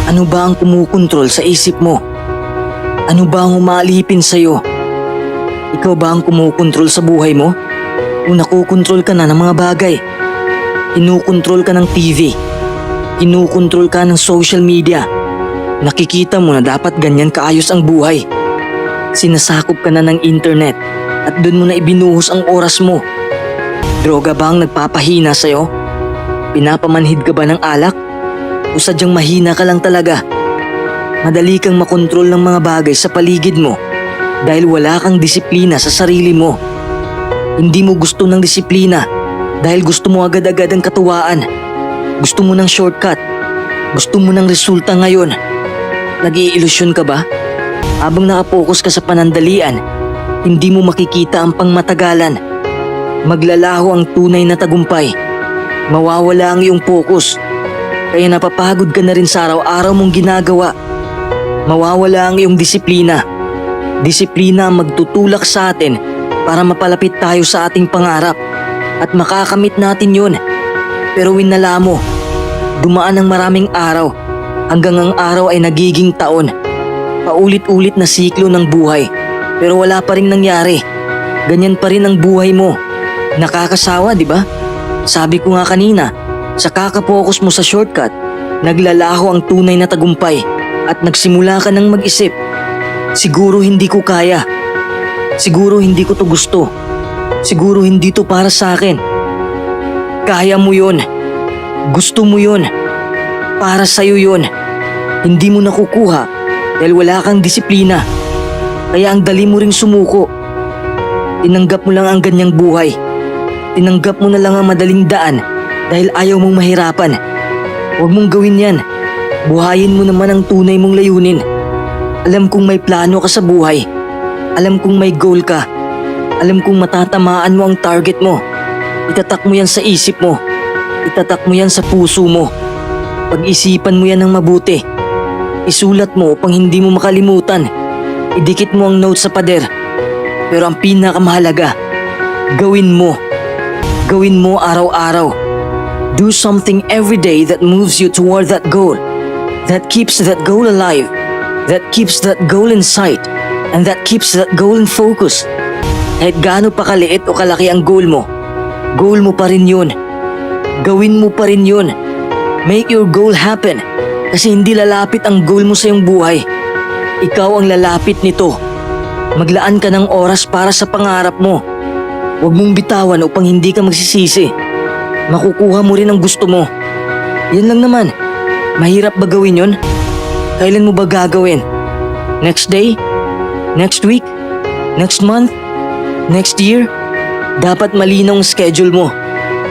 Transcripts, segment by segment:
Ano ba ang kumukontrol sa isip mo? Ano ba ang umaalipin sa'yo? Ikaw ba ang kumukontrol sa buhay mo? O nakukontrol ka na ng mga bagay? Kinukontrol ka ng TV. Kinukontrol ka ng social media. Nakikita mo na dapat ganyan kaayos ang buhay. Sinasakop ka na ng internet at doon mo na ibinuhos ang oras mo. Droga ba ang nagpapahina sa'yo? Pinapamanhid ka ba ng alak? O sadyang mahina ka lang talaga? Madali kang makontrol ng mga bagay sa paligid mo dahil wala kang disiplina sa sarili mo. Hindi mo gusto ng disiplina dahil gusto mo agad-agad ang katuwaan. Gusto mo ng shortcut. Gusto mo ng resulta ngayon. Nag-iilusyon ka ba? Habang nakapokus ka sa panandalian, hindi mo makikita ang pangmatagalan. Maglalaho ang tunay na tagumpay. Mawawala ang iyong focus. Kaya napapagod ka na rin sa araw-araw mong ginagawa. Mawawala ang iyong disiplina. Disiplina ang magtutulak sa atin para mapalapit tayo sa ating pangarap. At makakamit natin yun. Pero winala mo. Dumaan ang maraming araw hanggang ang araw ay nagiging taon. Paulit-ulit na siklo ng buhay. Pero wala pa rin nangyari. Ganyan pa rin ang buhay mo. Nakakasawa, di ba? Sabi ko nga kanina, sa kakapokus mo sa shortcut, naglalaho ang tunay na tagumpay at nagsimula ka ng mag-isip. Siguro hindi ko kaya. Siguro hindi ko to gusto. Siguro hindi to para sa akin. Kaya mo yun. Gusto mo yun. Para sa'yo yun. Hindi mo nakukuha dahil wala kang disiplina. Kaya ang dali mo ring sumuko. Tinanggap mo lang ang ganyang buhay. Tinanggap mo na lang ang madaling daan dahil ayaw mong mahirapan. Huwag mong gawin yan. Buhayin mo naman ang tunay mong layunin. Alam kong may plano ka sa buhay. Alam kong may goal ka. Alam kong matatamaan mo ang target mo. Itatak mo yan sa isip mo. Itatak mo yan sa puso mo. Pag-isipan mo yan ng mabuti. Isulat mo upang hindi mo makalimutan. Idikit mo ang note sa pader. Pero ang pinakamahalaga, gawin mo. Gawin mo araw-araw. Do something every day that moves you toward that goal. That keeps that goal alive. That keeps that goal in sight. And that keeps that goal in focus. Kahit gaano pa kaliit o kalaki ang goal mo pa rin yun. Gawin mo pa rin yun. Make your goal happen. Kasi hindi lalapit ang goal mo sa iyong buhay. Ikaw ang lalapit nito. Maglaan ka ng oras para sa pangarap mo. Huwag mong bitawan upang hindi ka magsisisi. Makukuha mo rin ang gusto mo. Yan lang naman. Mahirap ba gawin yun? Kailan mo ba gagawin? Next day? Next week? Next month? Next year? Dapat malinaw ang schedule mo.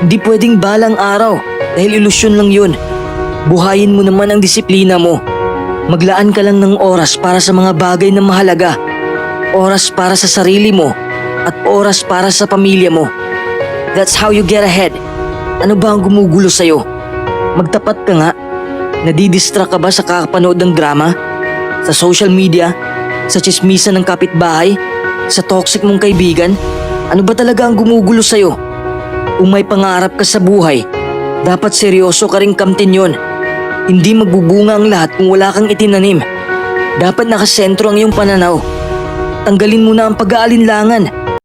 Hindi pwedeng balang araw dahil ilusyon lang yun. Buhayin mo naman ang disiplina mo. Maglaan ka lang ng oras para sa mga bagay na mahalaga. Oras para sa sarili mo at oras para sa pamilya mo. That's how you get ahead. Ano ba ang gumugulo sa'yo? Magtapat ka nga. Nadidistract ka ba sa kakapanood ng drama? Sa social media? Sa tsismisan ng kapitbahay? Sa toxic mong kaibigan? Ano ba talaga ang gumugulo sa'yo? Kung may pangarap ka sa buhay, dapat seryoso ka ring kamtin yun. Hindi magbubunga ang lahat kung wala kang itinanim. Dapat nakasentro ang iyong pananaw. Tanggalin mo na ang pag-aalinlangan.